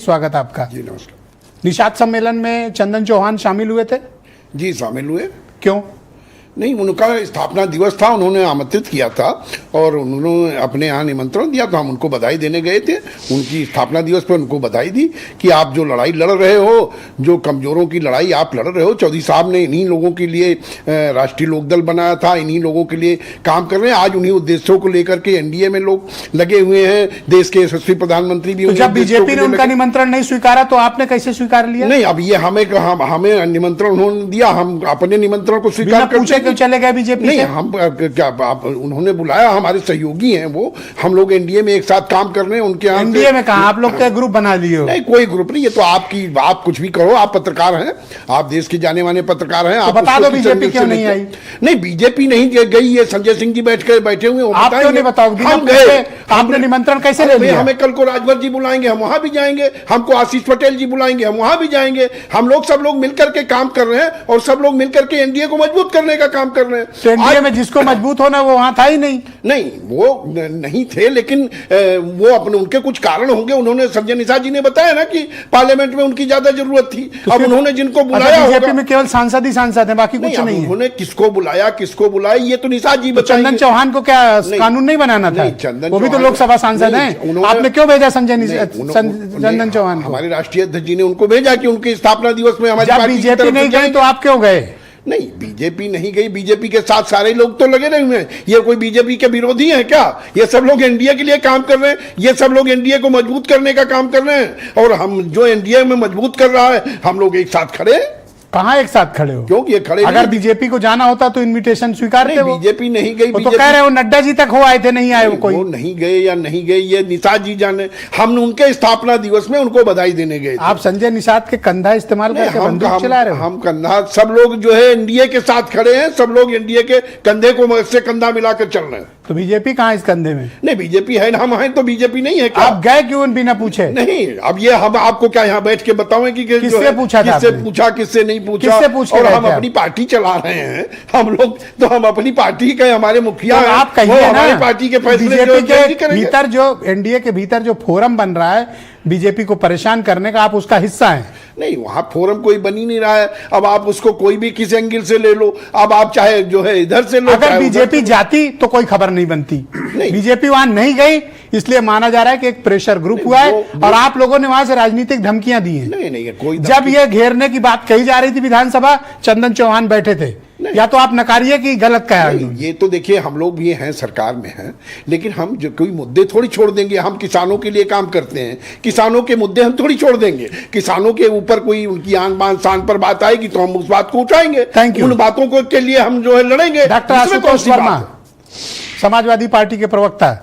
स्वागत आपका। जी नमस्कार। निषाद सम्मेलन में चंदन चौहान शामिल हुए थे? जी शामिल हुए। क्यों? नहीं, उनका स्थापना दिवस था, उन्होंने आमंत्रित किया था और उन्होंने अपने यहाँ निमंत्रण दिया तो हम उनको बधाई देने गए थे। उनकी स्थापना दिवस पर उनको बधाई दी कि आप जो लड़ाई लड़ रहे हो, जो कमजोरों की लड़ाई आप लड़ रहे हो, चौधरी साहब ने इन्हीं लोगों के लिए राष्ट्रीय लोकदल बनाया था, इन्हीं लोगों के लिए काम कर रहे हैं। आज उन्हीं उद्देश्यों को लेकर के एनडीए में लोग लगे हुए हैं। देश के यशस्वी प्रधानमंत्री भी। तो जब बीजेपी ने उनका निमंत्रण नहीं स्वीकारा तो आपने कैसे स्वीकार लिया? नहीं, अब ये हमें निमंत्रण उन्होंने दिया, हम अपने निमंत्रण को स्वीकार करते क्यों चले गए बीजेपी नहीं से? हम क्या उन्होंने बुलाया, हमारे सहयोगी हैं वो, हम लोग एनडीए में एक साथ काम कर रहे हैं। उनके यहाँ एनडीए में कहा? आप लोग तो ग्रुप बना लिए हो। नहीं, कोई ग्रुप नहीं, ये तो आप कुछ भी करो, आप पत्रकार हैं, आप देश के जाने माने पत्रकार हैं। तो बता दो बीजेपी क्यों नहीं आई? नहीं, बीजेपी नहीं गई, ये संजय सिंह जी बैठ हुए। आप क्यों नहीं बताओगे? हम गए, आपने निमंत्रण कैसे ले लिया? हमें कल को राजभर जी बुलाएंगे, हम वहां भी जाएंगे। हमको आशीष पटेल जी बुलाएंगे, हम वहां भी जाएंगे। हम लोग सब लोग मिलकर के काम कर रहे हैं और सब लोग मिलकर के एनडीए को मजबूत करने का काम कर रहे हैं। तो एनडीए में जिसको मजबूत होना वो वहां था ही नहीं। नहीं, वो नहीं थे, लेकिन वो अपने उनके कुछ कारण होंगे। उन्होंने संजय निषाद जी ने बताया ना कि पार्लियामेंट में उनकी ज्यादा जरूरत थी। अब उन्होंने जिनको बुलाया, बीजेपी में केवल सांसद ही सांसद है, बाकी कुछ नहीं है। उन्होंने किसको बुलाया ये तो निषाद जी बताएंगे। चंदन चौहान को क्या कानून नहीं बनाना था? वो भी तो लोकसभा सांसद हैं। आपने क्यों भेजा चंदन चौहान? हमारे राष्ट्रीय अध्यक्ष जी ने उनको भेजा कि उनके स्थापना दिवस में हमारी पार्टी बीजेपी नहीं गई तो आप क्यों गए? नहीं, बीजेपी नहीं गई, बीजेपी के साथ सारे लोग तो लगे रहे हुए हैं। ये कोई बीजेपी के विरोधी हैं क्या? ये सब लोग एनडीए के लिए काम कर रहे हैं, ये सब लोग एनडीए को मजबूत करने का काम कर रहे हैं। और हम जो एनडीए में मजबूत कर रहा है, हम लोग एक साथ खड़े हैं। कहाँ एक साथ खड़े हो? क्यों ये खड़े? अगर बीजेपी को जाना होता तो इनविटेशन स्वीकारते हो। बीजेपी नहीं गई। तो कह रहे हो नड्डा जी तक हो आए थे, नहीं आए वो कोई? वो नहीं गए या नहीं गए ये निषाद जी जाने। हम उनके स्थापना दिवस में उनको बधाई देने गए। आप संजय निषाद के कंधा इस्तेमाल करके बंदूक चला रहे हो? हम कंधा, सब लोग जो है एनडीए के साथ खड़े हैं, सब लोग एनडीए के कंधे को से कंधा मिलाकर चल रहे हैं। तो बीजेपी कहाँ इस कंधे में? नहीं, बीजेपी है ना, हम हैं तो बीजेपी नहीं है क्या? आप गए क्यों बिना पूछे? नहीं, अब ये हम आपको क्या यहाँ बैठ के बताओं कि किससे पूछा था? किससे पूछा, किससे नहीं पूछा? किससे पूछ? और हम अपनी पार्टी चला रहे हैं, हम लोग तो हम अपनी पार्टी के, हमारे मुखिया तो आप कहिए ना, हमारी पार्टी के फैसले के भीतर जो एनडीए के भीतर जो फोरम बन रहा है बीजेपी को परेशान करने का, आप उसका हिस्सा हैं। नहीं, वहां फोरम कोई बनी नहीं रहा है। अब आप उसको कोई भी किस एंगल से ले लो, अब आप चाहे जो है इधर से लो। अगर बीजेपी जाती तो कोई खबर नहीं बनती। बीजेपी वहां नहीं गई, इसलिए माना जा रहा है कि एक प्रेशर ग्रुप हुआ है और आप लोगों ने वहां से राजनीतिक धमकियां दी हैं। नहीं, कोई जब ये घेरने की बात कही जा रही थी विधानसभा, चंदन चौहान बैठे थे। या तो आप नकारिए कि गलत कहा। ये तो देखिए, हम लोग भी हैं, सरकार में हैं, लेकिन हम जो कोई मुद्दे थोड़ी छोड़ देंगे। हम किसानों के लिए काम करते हैं, किसानों के मुद्दे हम थोड़ी छोड़ देंगे। किसानों के ऊपर कोई उनकी आन बान शान पर बात आएगी तो हम उस बात को उठाएंगे। उन बातों को के लिए हम जो है लड़ेंगे। डॉक्टर आशुतोष वर्मा, समाजवादी पार्टी के प्रवक्ता।